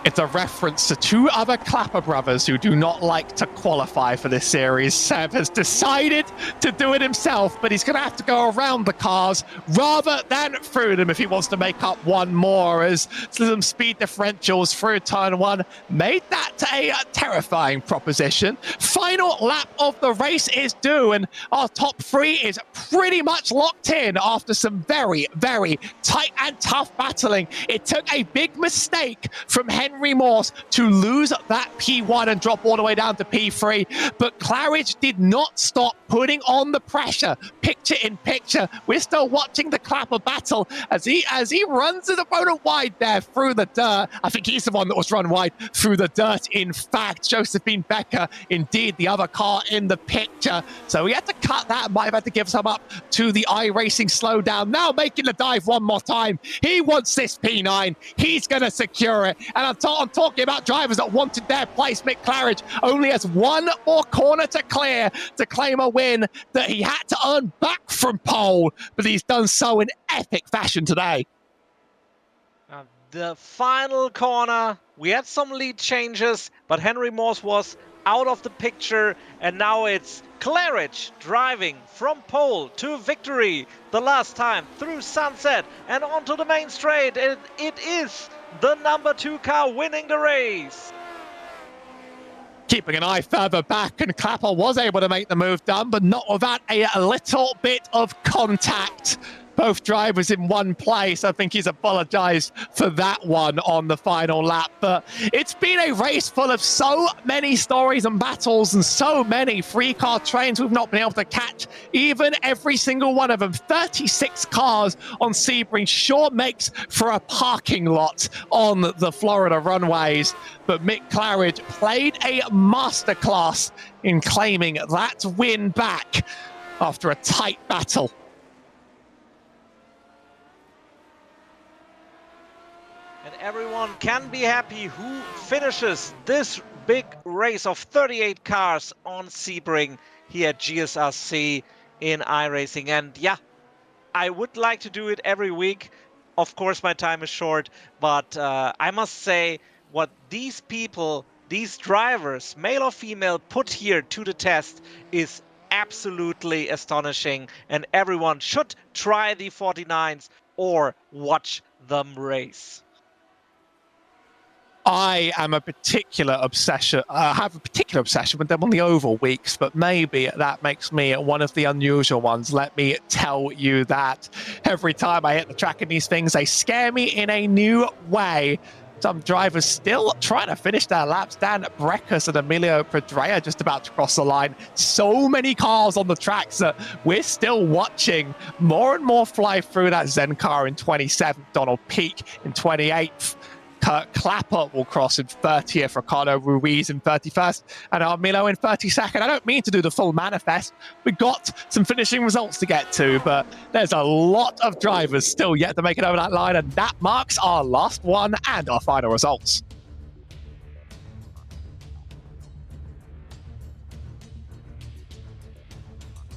It's a reference to 2 other Clapper brothers who do not like to qualify for this series. Seb has decided to do it himself, but he's going to have to go around the cars rather than through them if he wants to make up one more, as some speed differentials through turn 1 made that a terrifying proposition. Final lap of the race is due, and our top 3 is pretty much locked in after some very, very tight and tough battling. It took a big mistake from Henry Morse to lose that P1 and drop all the way down to P3, but Claridge did not stop putting on the pressure. Picture in picture, we're still watching the Clapper battle as he runs his opponent wide there through the dirt. I think he's the one that was run wide through the dirt. In fact, Josephine Becker, indeed the other car in the picture. So we had to cut that, might have had to give some up to the iRacing slowdown. Now making the dive one more time. He wants this P9. He's going to secure it. And I'm talking about drivers that wanted their place. Mick Claridge only has one more corner to clear to claim a win that he had to earn back from pole, but he's done so in epic fashion today. The final corner, we had some lead changes, but Henry Morse was out of the picture, and now it's Claridge driving from pole to victory the last time through Sunset and onto the main straight, and it is the number 2 car winning the race. Keeping an eye further back, and Clapper was able to make the move done, but not without a little bit of contact. Both drivers in one place. I think he's apologized for that one on the final lap. But it's been a race full of so many stories and battles and so many 3-car trains we've not been able to catch even every single one of them. 36 cars on Sebring sure makes for a parking lot on the Florida runways. But Mick Claridge played a masterclass in claiming that win back after a tight battle. And everyone can be happy who finishes this big race of 38 cars on Sebring here at GSRC in iRacing. And yeah, I would like to do it every week. Of course, my time is short, but I must say what these people, these drivers, male or female, put here to the test is absolutely astonishing. And everyone should try the 49s or watch them race. I am a particular obsession. I have a particular obsession with them on the oval weeks, but maybe that makes me one of the unusual ones. Let me tell you that every time I hit the track in these things, they scare me in a new way. Some drivers still trying to finish their laps. Dan Breckus and Emilio Pedrea just about to cross the line. So many cars on the tracks that we're still watching more and more fly through. That Zen car in 27th, Donald Peak in 28th. Kurt Clapper will cross in 30th, Ricardo Ruiz in 31st, and Armilo in 32nd. I don't mean to do the full manifest. We've got some finishing results to get to, but there's a lot of drivers still yet to make it over that line, and that marks our last one and our final results.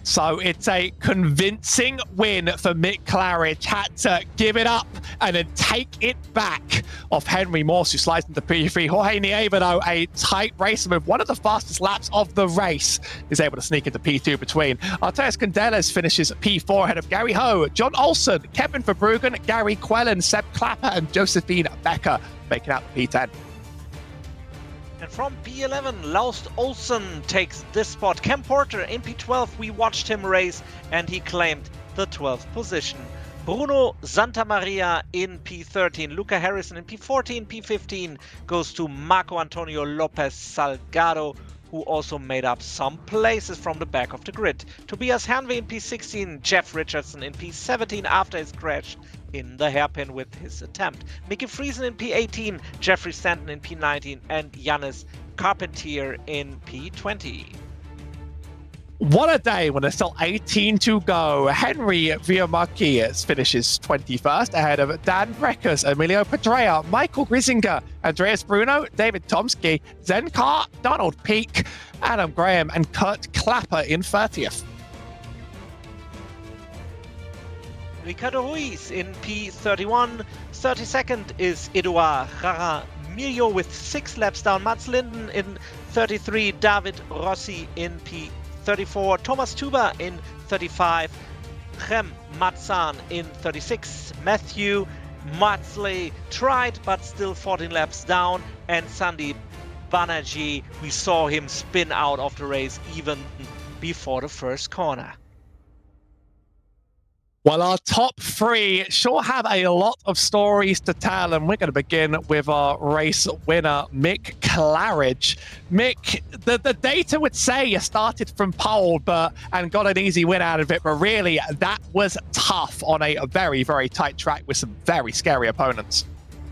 So it's a convincing win for Mick Claridge. Had to give it up and then take it back off Henry Morse, who slides into P3. Jorge Nieva, though, a tight race with one of the fastest laps of the race, is able to sneak into P2 between. Arteas Candelas finishes P4 ahead of Gary Ho, John Olsen, Kevin Verbruggen, Gary Quellen, Seb Clapper, and Josephine Becker making out the P10. And from P11, Laust Olsen takes this spot. Cam Porter in P12, we watched him race and he claimed the 12th position. Bruno Santamaria in P13, Luca Harrison in P14, P15 goes to Marco Antonio Lopez Salgado, who also made up some places from the back of the grid. Tobias Hanwe in P16, Jeff Richardson in P17 after his crash in the hairpin with his attempt. Mickey Friesen in P18, Jeffrey Stanton in P19, and Yannis Carpentier in P20. What a day when there's still 18 to go. Henry Villamarquez finishes 21st ahead of Dan Breckus, Emilio Pedrea, Michael Grisinger, Andreas Bruno, David Tomsky, Zen Carr, Donald Peak, Adam Graham, and Kurt Clapper in 30th. Ricardo Ruiz in P31. 32nd is Eduard Jaramillo with 6 laps down. Mats Linden in 33. David Rossi in P34. Thomas Tuba in 35. Chem Matzan in 36. Matthew Matzley tried but still 14 laps down. And Sandeep Banerjee, we saw him spin out of the race even before the first corner. Well, our top 3 sure have a lot of stories to tell, and we're going to begin with our race winner, Mick Claridge. Mick, the data would say you started from pole and got an easy win out of it, but really that was tough on a very, very tight track with some very scary opponents.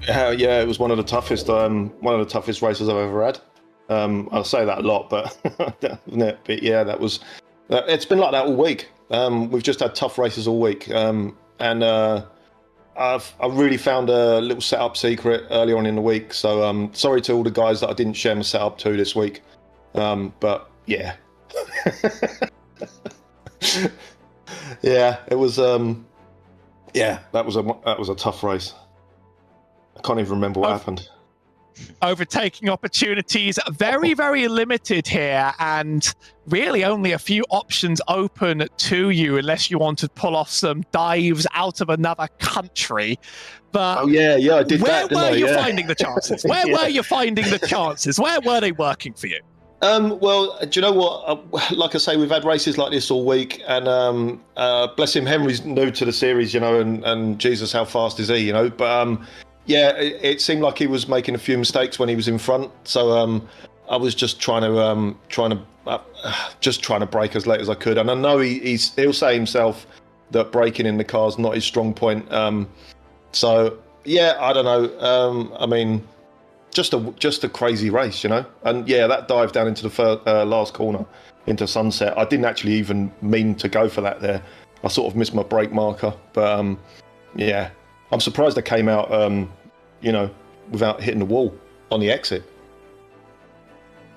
Yeah, it was one of the toughest races I've ever had. I'll say that a lot, but yeah, that was. It's been like that all week. We've just had tough races all week, and I really found a little setup secret early on in the week. So sorry to all the guys that I didn't share my setup to this week, but yeah, yeah, it was that was a tough race. I can't even remember what happened. Overtaking opportunities very, very limited here, and really only a few options open to you unless you want to pull off some dives out of another country. But I did that. Where were you finding the chances? Where were you finding the chances? Where were they working for you? Well, do you know what? Like I say, we've had races like this all week, and bless him, Henry's new to the series, and Jesus, how fast is he, But yeah, it seemed like he was making a few mistakes when he was in front. So I was just trying to brake as late as I could. And I know he'll say himself that braking in the car is not his strong point. So yeah, I don't know. I mean, just a crazy race, And yeah, that dive down into the last corner into Sunset, I didn't actually even mean to go for that there. I sort of missed my brake marker, but yeah. I'm surprised I came out, without hitting the wall on the exit.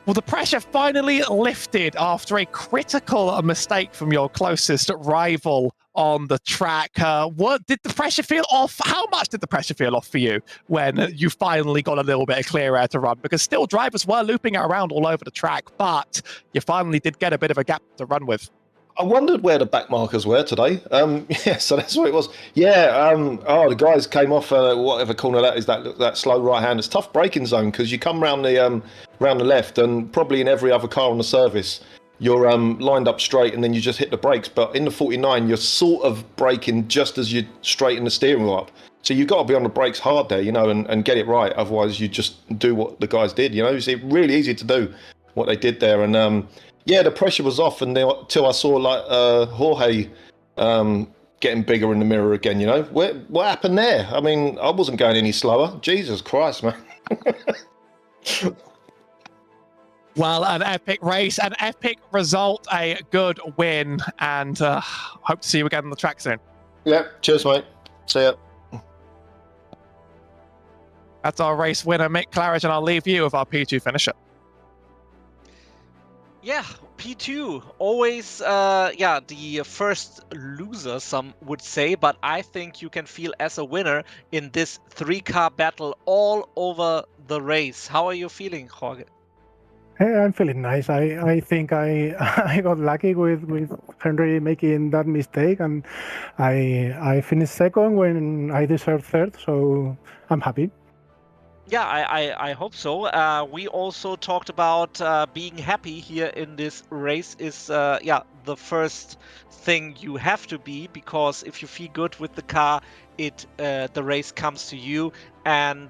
Well, the pressure finally lifted after a critical mistake from your closest rival on the track. What did the pressure feel off? How much did the pressure feel off for you when you finally got a little bit of clear air to run? Because still drivers were looping it around all over the track, but you finally did get a bit of a gap to run with. I wondered where the back markers were today. Yeah, so that's what it was. Yeah. The guys came off whatever corner that is. That slow right hand. It's tough braking zone because you come round the left, and probably in every other car on the service, you're lined up straight, and then you just hit the brakes. But in the 49, you're sort of braking just as you straighten the steering wheel up. So you've got to be on the brakes hard there, and get it right. Otherwise, you just do what the guys did. It's really easy to do what they did there, and yeah, the pressure was off until I saw Jorge getting bigger in the mirror again. What happened there? I mean, I wasn't going any slower. Jesus Christ, man! Well, an epic race, an epic result, a good win, and hope to see you again on the track soon. Yeah, cheers, mate. See ya. That's our race winner, Mick Claridge, and I'll leave you with our P2 finisher. Yeah, P2, always, the first loser, some would say, but I think you can feel as a winner in this 3-car battle all over the race. How are you feeling, Jorge? Hey, I'm feeling nice. I think I I got lucky with Henry making that mistake, and I finished second when I deserved third, so I'm happy. Yeah, I hope so. We also talked about being happy here in this race is, the first thing you have to be, because if you feel good with the car, the race comes to you. And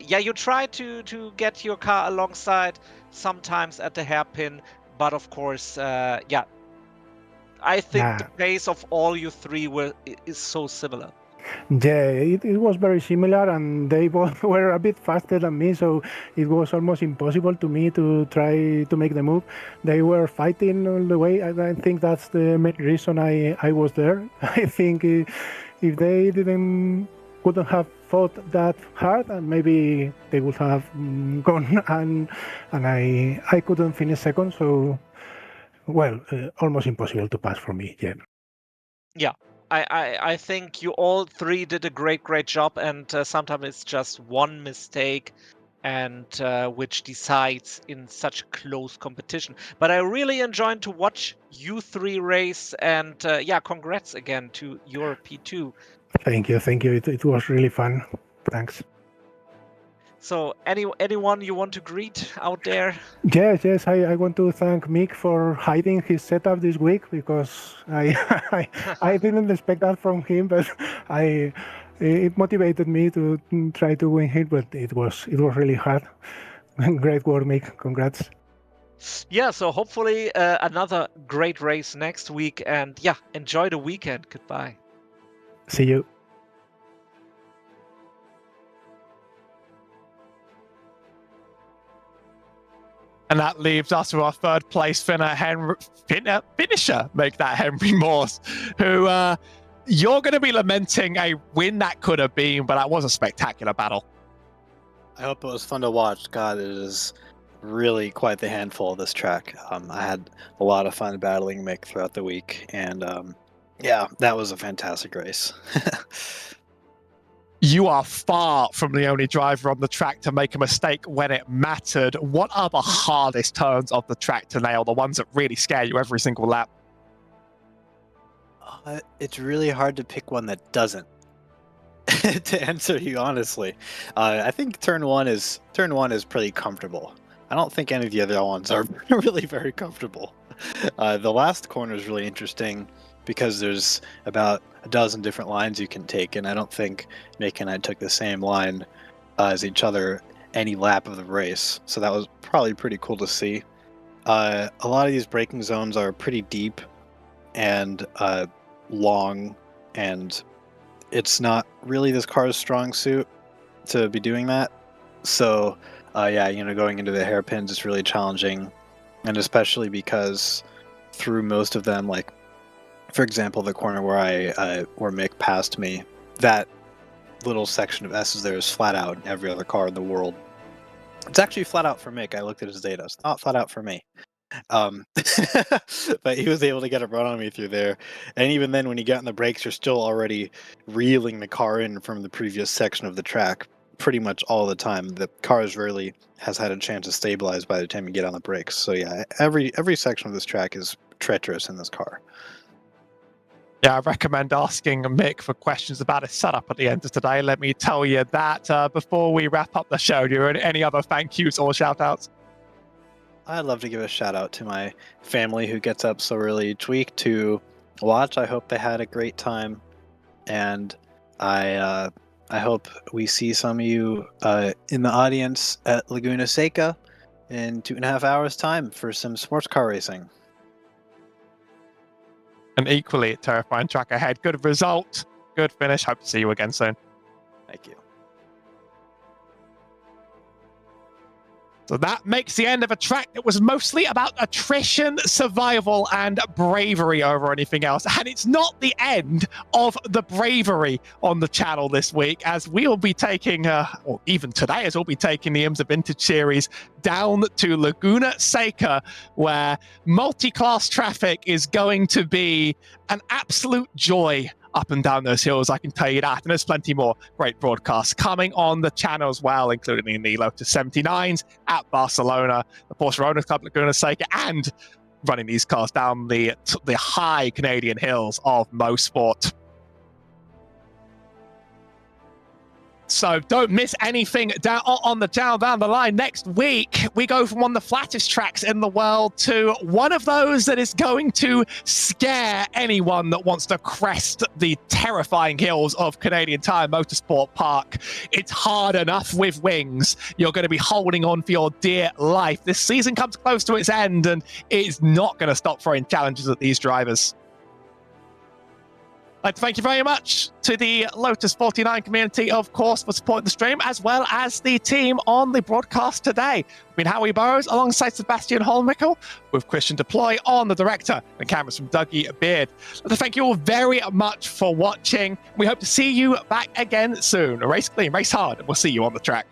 you try to get your car alongside sometimes at the hairpin, but of course, I think the pace of all you three is so similar. Yeah, it was very similar, and they both were a bit faster than me, so it was almost impossible to me to try to make the move. They were fighting all the way. I think that's the main reason I was there. I think if they couldn't have fought that hard, and maybe they would have gone, and I couldn't finish second, so almost impossible to pass for me. Yeah. I think you all three did a great job, and sometimes it's just one mistake and which decides in such close competition. But I really enjoyed to watch you three race, and congrats again to your P2. Thank you. It was really fun. Thanks. So anyone you want to greet out there? Yes. I want to thank Mick for hiding his setup this week, because I didn't expect that from him, but it motivated me to try to win here, but it was really hard. Great work, Mick. Congrats. Yeah, so hopefully another great race next week, and enjoy the weekend. Goodbye. See you. And that leaves us with our third place finisher, make that Henry Morse, who you're going to be lamenting a win that could have been, but that was a spectacular battle. I hope it was fun to watch. God, it is really quite the handful of this track. I had a lot of fun battling Mick throughout the week, and that was a fantastic race. You are far from the only driver on the track to make a mistake when it mattered. What are the hardest turns of the track to nail, the ones that really scare you every single lap? It's really hard to pick one that doesn't. To answer you honestly, I think turn one is pretty comfortable. I don't think any of the other ones are really very comfortable. The last corner is really interesting, because there's about a dozen different lines you can take, and I don't think Mick and I took the same line as each other any lap of the race, so that was probably pretty cool to see. A lot of these braking zones are pretty deep and long, and it's not really this car's strong suit to be doing that. So going into the hairpins is really challenging, and especially because through most of them, like for example, the corner where where Mick passed me, that little section of S's there is flat out in every other car in the world. It's actually flat out for Mick. I looked at his data. It's not flat out for me. But he was able to get a run on me through there. And even then, when you get on the brakes, you're still already reeling the car in from the previous section of the track pretty much all the time. The car rarely has had a chance to stabilize by the time you get on the brakes. So yeah, every section of this track is treacherous in this car. Yeah, I recommend asking Mick for questions about his setup at the end of today. Let me tell you that. Before we wrap up the show, do you have any other thank yous or shout outs? I'd love to give a shout out to my family who gets up so early each week to watch. I hope they had a great time, and I hope we see some of you in the audience at Laguna Seca in 2.5 hours' time for some sports car racing. An equally terrifying track ahead. Good result, good finish. Hope to see you again soon. Thank you. So that makes the end of a track that was mostly about attrition, survival, and bravery over anything else. And it's not the end of the bravery on the channel this week, as we'll be taking, or even today, as we'll be taking the IMSA Vintage Series down to Laguna Seca, where multi-class traffic is going to be an absolute joy up and down those hills, I can tell you that. And there's plenty more great broadcasts coming on the channel as well, including the Lotus 79s at Barcelona, the Porsche Owners Club Laguna Seca, and running these cars down the high Canadian hills of motorsport. So don't miss anything down the line. Next week, we go from one of the flattest tracks in the world to one of those that is going to scare anyone that wants to crest the terrifying hills of Canadian Tire Motorsport Park. It's hard enough with wings. You're going to be holding on for your dear life. This season comes close to its end, and it's not going to stop throwing challenges at these drivers. I'd like to thank you very much to the Lotus 49 community, of course, for supporting the stream, as well as the team on the broadcast today. I've been Howie Burrows alongside Sebastian Holmickel, with Christian Deploy on the director, and cameras from Dougie Beard. I'd like to thank you all very much for watching. We hope to see you back again soon. Race clean, race hard, and we'll see you on the track.